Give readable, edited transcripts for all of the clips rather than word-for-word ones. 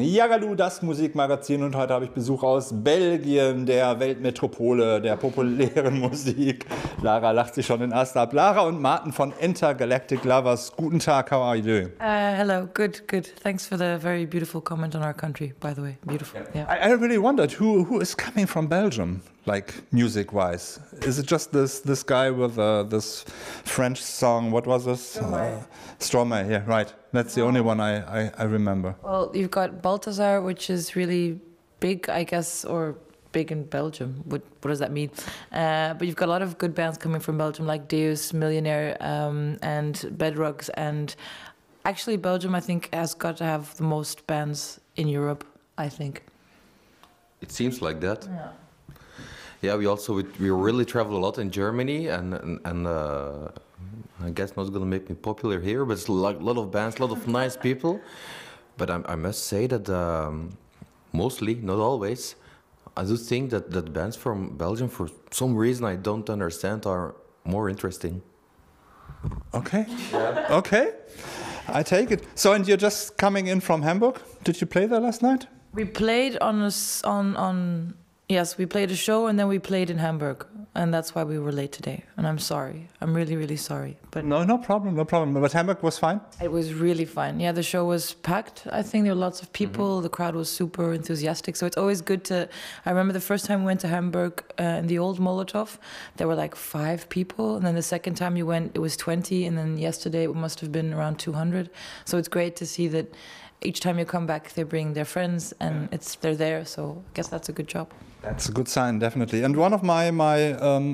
Yagaloo, das Musikmagazin, und heute habe ich Besuch aus Belgien, der Weltmetropole der populären Musik. Lara lacht sich schon den Ast ab. Lara und Maarten von Intergalactic Lovers. Guten Tag, how are you doing? Hello, good. Thanks for the very beautiful comment on our country, by the way. Beautiful. Yeah. I really wondered who is coming from Belgium, like music-wise. Is it just this guy with this French song? What was this? Stromae. Yeah, right. That's the only one I remember. Well, you've got Balthazar, which is really big, I guess, or big in Belgium. What does that mean? But you've got a lot of good bands coming from Belgium, like Deus, Millionaire, and Bedrugs. And actually, Belgium, I think, has got to have the most bands in Europe, I think. It seems like that. Yeah. Yeah, we really travel a lot in Germany, and I guess not gonna make me popular here, but it's like a lot of bands, a lot of nice people. But I must say that mostly, not always, I do think that bands from Belgium, for some reason I don't understand, are more interesting. Okay. Yeah. Okay. I take it. So, and you're just coming in from Hamburg? Did you play there last night? We played Yes, we played a show and then we played in Hamburg, and that's why we were late today. And I'm sorry. I'm really, really sorry. But no problem. But Hamburg was fine? It was really fine. Yeah, the show was packed. I think there were lots of people. Mm-hmm. The crowd was super enthusiastic. So it's always good to... I remember the first time we went to Hamburg in the old Molotov, there were like 5 people. And then the second time you went, it was 20. And then yesterday it must have been around 200. So it's great to see that each time you come back, they bring their friends and they're there. So I guess that's a good job. That's a good sign, definitely. And one of my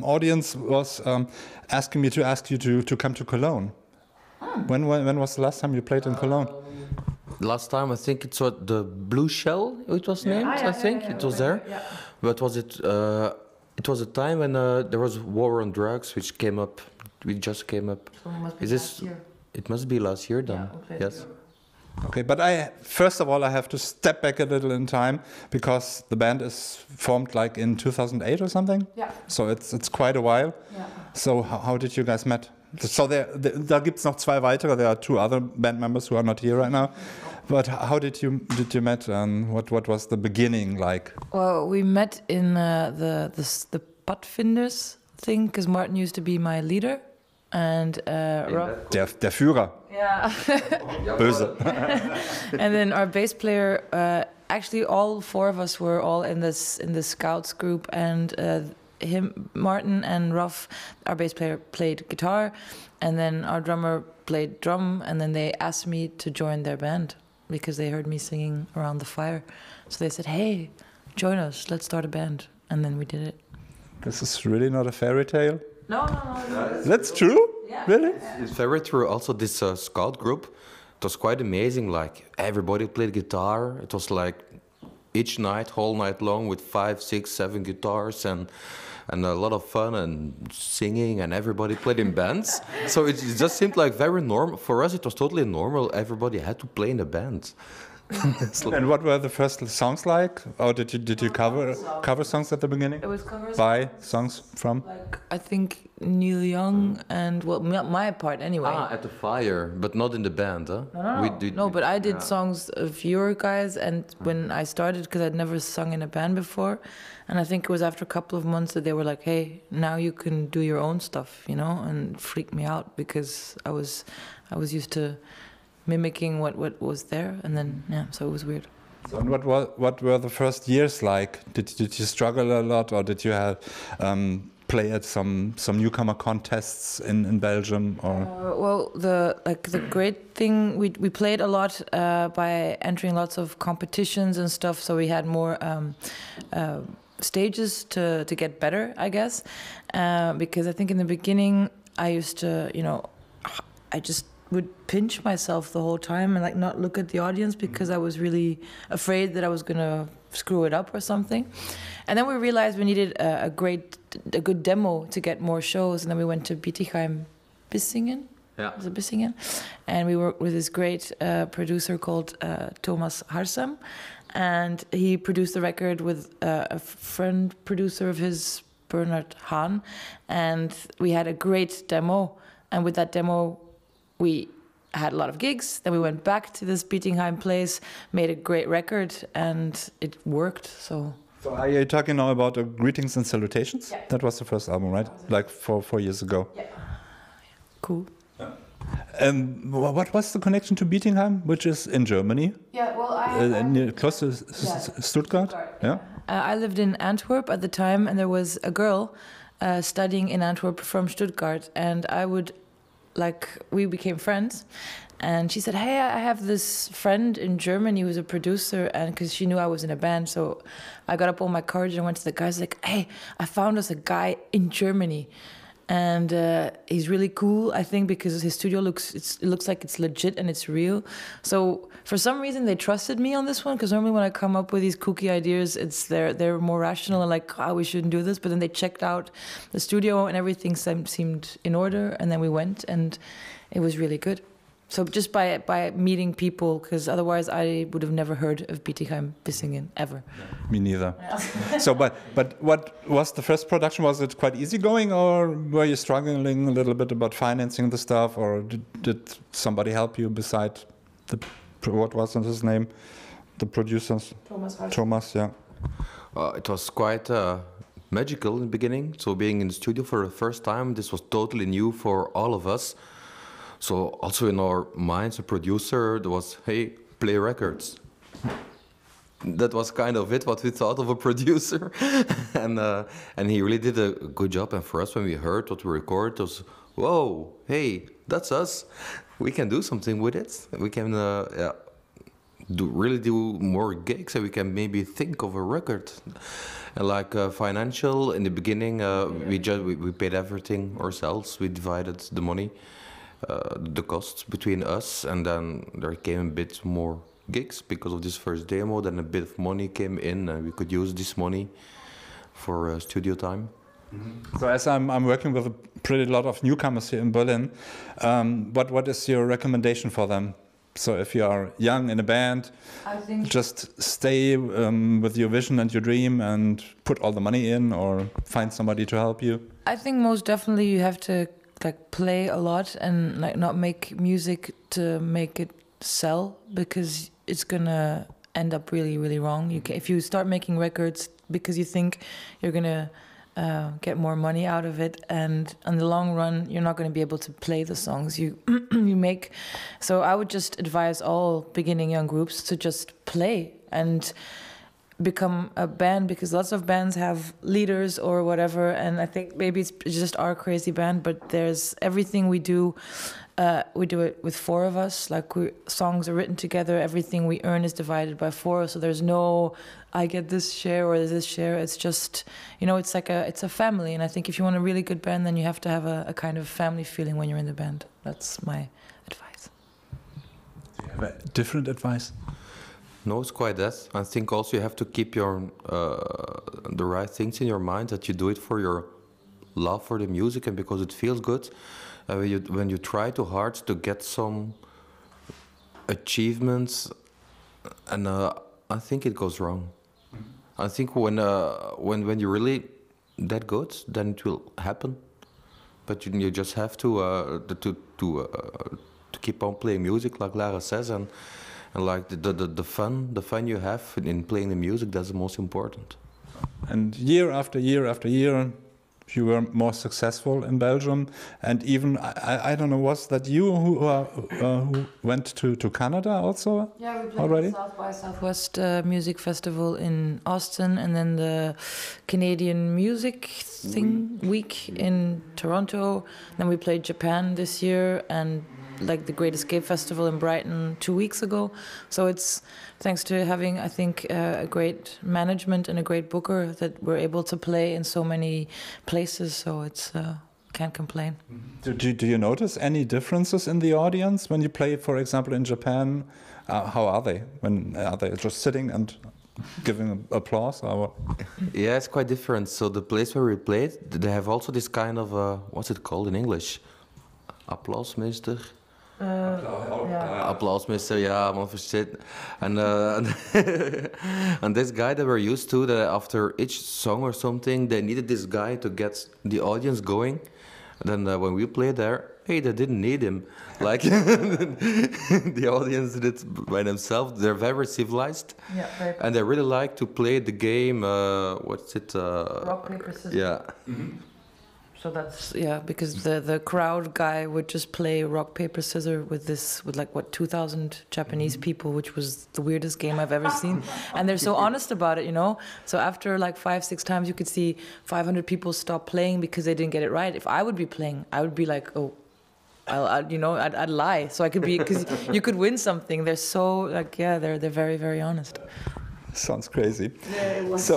audience was asking me to ask you to come to Cologne. Oh. When was the last time you played in Cologne? Last time, I think it's what the Blue Shell it was named. I think it was there. Yeah. But was it? It was a time when there was war on drugs, which came up. We just came up. So it must be last year. It must be last year then. Yeah, yes. Okay, but first of all, I have to step back a little in time because the band is formed like in 2008 or something. Yeah. So it's quite a while. Yeah. So how did you guys met? So da gibt's noch 2 weitere. There are 2 other band members who are not here right now. But how did you met? And what was the beginning like? Well, we met in the Padfinders thing because Maarten used to be my leader. And der Führer. Yeah. Böse. And then our bass player, actually all 4 of us were all in the Scouts group, and Maarten and Ruff, our bass player, played guitar, and then our drummer played drum, and then they asked me to join their band because they heard me singing around the fire. So they said, "Hey, join us, let's start a band." And then we did it. This is really not a fairy tale? No. That's true? Yeah. Really? It's very true. Also, this scout group, it was quite amazing. Like, everybody played guitar. It was like each night, whole night long, with 5, 6, 7 guitars and a lot of fun and singing, and everybody played in bands. So it just seemed like very normal. For us, it was totally normal. Everybody had to play in a band. And what were the first songs like? Or did you cover songs at the beginning? It was covers by songs from? Like, I think Neil Young and, well, my part anyway. At the fire, but not in the band, huh? No, but I did songs of your guys, and when I started, because I'd never sung in a band before, and I think it was after a couple of months that they were like, "Hey, now you can do your own stuff," you know, and it freaked me out because I was used to mimicking what was there, and then so it was weird. So, and what were the first years like? Did you struggle a lot, or did you have play at some newcomer contests in Belgium? Or well, the great thing, we played a lot by entering lots of competitions and stuff, so we had more stages to get better, I guess, because I think in the beginning I used to, I just would pinch myself the whole time and like not look at the audience because I was really afraid that I was gonna screw it up or something. And then we realized we needed a good demo to get more shows, and then we went to Bissingen. Yeah. Was it Bissingen? And we worked with this great producer called Thomas Harsam, and he produced the record with a friend producer of his, Bernard Hahn, and we had a great demo, and with that demo we had a lot of gigs. Then we went back to this Bietigheim place, made a great record, and it worked. So are you talking now about Greetings and Salutations? Yeah. That was the first album, right? Like 4 years ago. yeah, cool. What was the connection to Bietigheim, which is in Germany, Yeah, well, close to Stuttgart? Yeah. I lived in Antwerp at the time, and there was a girl studying in Antwerp from Stuttgart, and we became friends. And she said, "Hey, I have this friend in Germany who's a producer," and because she knew I was in a band, so I got up on my courage and went to the guys like, "Hey, I found us a guy in Germany, and he's really cool. I think because his studio looks like it's legit and it's real." So for some reason they trusted me on this one, because normally when I come up with these kooky ideas, they're more rational and like, "Oh, we shouldn't do this." But then they checked out the studio and everything seemed in order, and then we went and it was really good. So just by meeting people, because otherwise I would have never heard of Bietigheim Bissingen ever. Me neither. So, but what was the first production? Was it quite easy going, or were you struggling a little bit about financing the stuff, or did somebody help you beside what was his name, the producers? Thomas, yeah. It was quite magical in the beginning. So being in the studio for the first time, this was totally new for all of us. So also in our minds, a producer, there was, "Hey, play records." That was kind of it, what we thought of a producer. And he really did a good job. And for us, when we heard what we recorded, it was, "Whoa, hey, that's us. We can do something with it. We can really do more gigs, and we can maybe think of a record." And like financial, in the beginning, we paid everything ourselves. We divided the money. The costs between us, and then there came a bit more gigs because of this first demo. Then a bit of money came in, and we could use this money for studio time. So as I'm working with a pretty lot of newcomers here in Berlin, what is your recommendation for them? So if you are young in a band, I think just stay with your vision and your dream and put all the money in, or find somebody to help you? I think most definitely you have to play a lot and not make music to make it sell, because it's gonna end up really, really wrong. If you start making records because you think you're gonna get more money out of it, and in the long run you're not going to be able to play the songs you make. So I would just advise all beginning young groups to just play and become a band, because lots of bands have leaders or whatever, and I think maybe it's just our crazy band, but there's everything we do it with 4 of us. Songs are written together, everything we earn is divided by 4, so there's no I get this share or this share. It's just, it's a family, and I think if you want a really good band, then you have to have a kind of family feeling when you're in the band. That's my advice. Do you have a different advice? No, it's quite that. I think also you have to keep your the right things in your mind, that you do it for your love for the music and because it feels good. When you try too hard to get some achievements, and I think it goes wrong. I think when you're really that good, then it will happen. But you just have to keep on playing music, like Lara says, and like the fun you have in playing the music, that's the most important. And year after year after year, you were more successful in Belgium, and even I don't know, was that you who went to Canada also? Yeah, we played already? the South by Southwest Music Festival in Austin, and then the Canadian Music Week in Toronto. Then we played Japan this year, and the Great Escape Festival in Brighton 2 weeks ago. So it's thanks to having, I think, a great management and a great booker that we're able to play in so many places. So it's can't complain. Do you notice any differences in the audience when you play, for example, in Japan? How are they? Are they just sitting and giving applause? Or what? Yeah, it's quite different. So the place where we played, they have also this kind of what's it called in English? Applausmeester. Applausmeester, ja, man versteht. And and this guy that we're used to, that after each song or something, they needed this guy to get the audience going. And then when we played there, hey, they didn't need him. Like the audience did it by themselves. They're very civilized, very and they really like to play the game. What's it? Rock, paper, scissors. Yeah. So that's because the crowd guy would just play rock, paper, scissors with like 2,000 Japanese people, which was the weirdest game I've ever seen. And they're so honest about it, you know. So after like 5-6 times, you could see 500 people stop playing because they didn't get it right. If I would be playing, I would be like, oh, I'd lie so I could be, because you could win something. They're so like they're very, very honest. Sounds crazy. Yeah, it was. So.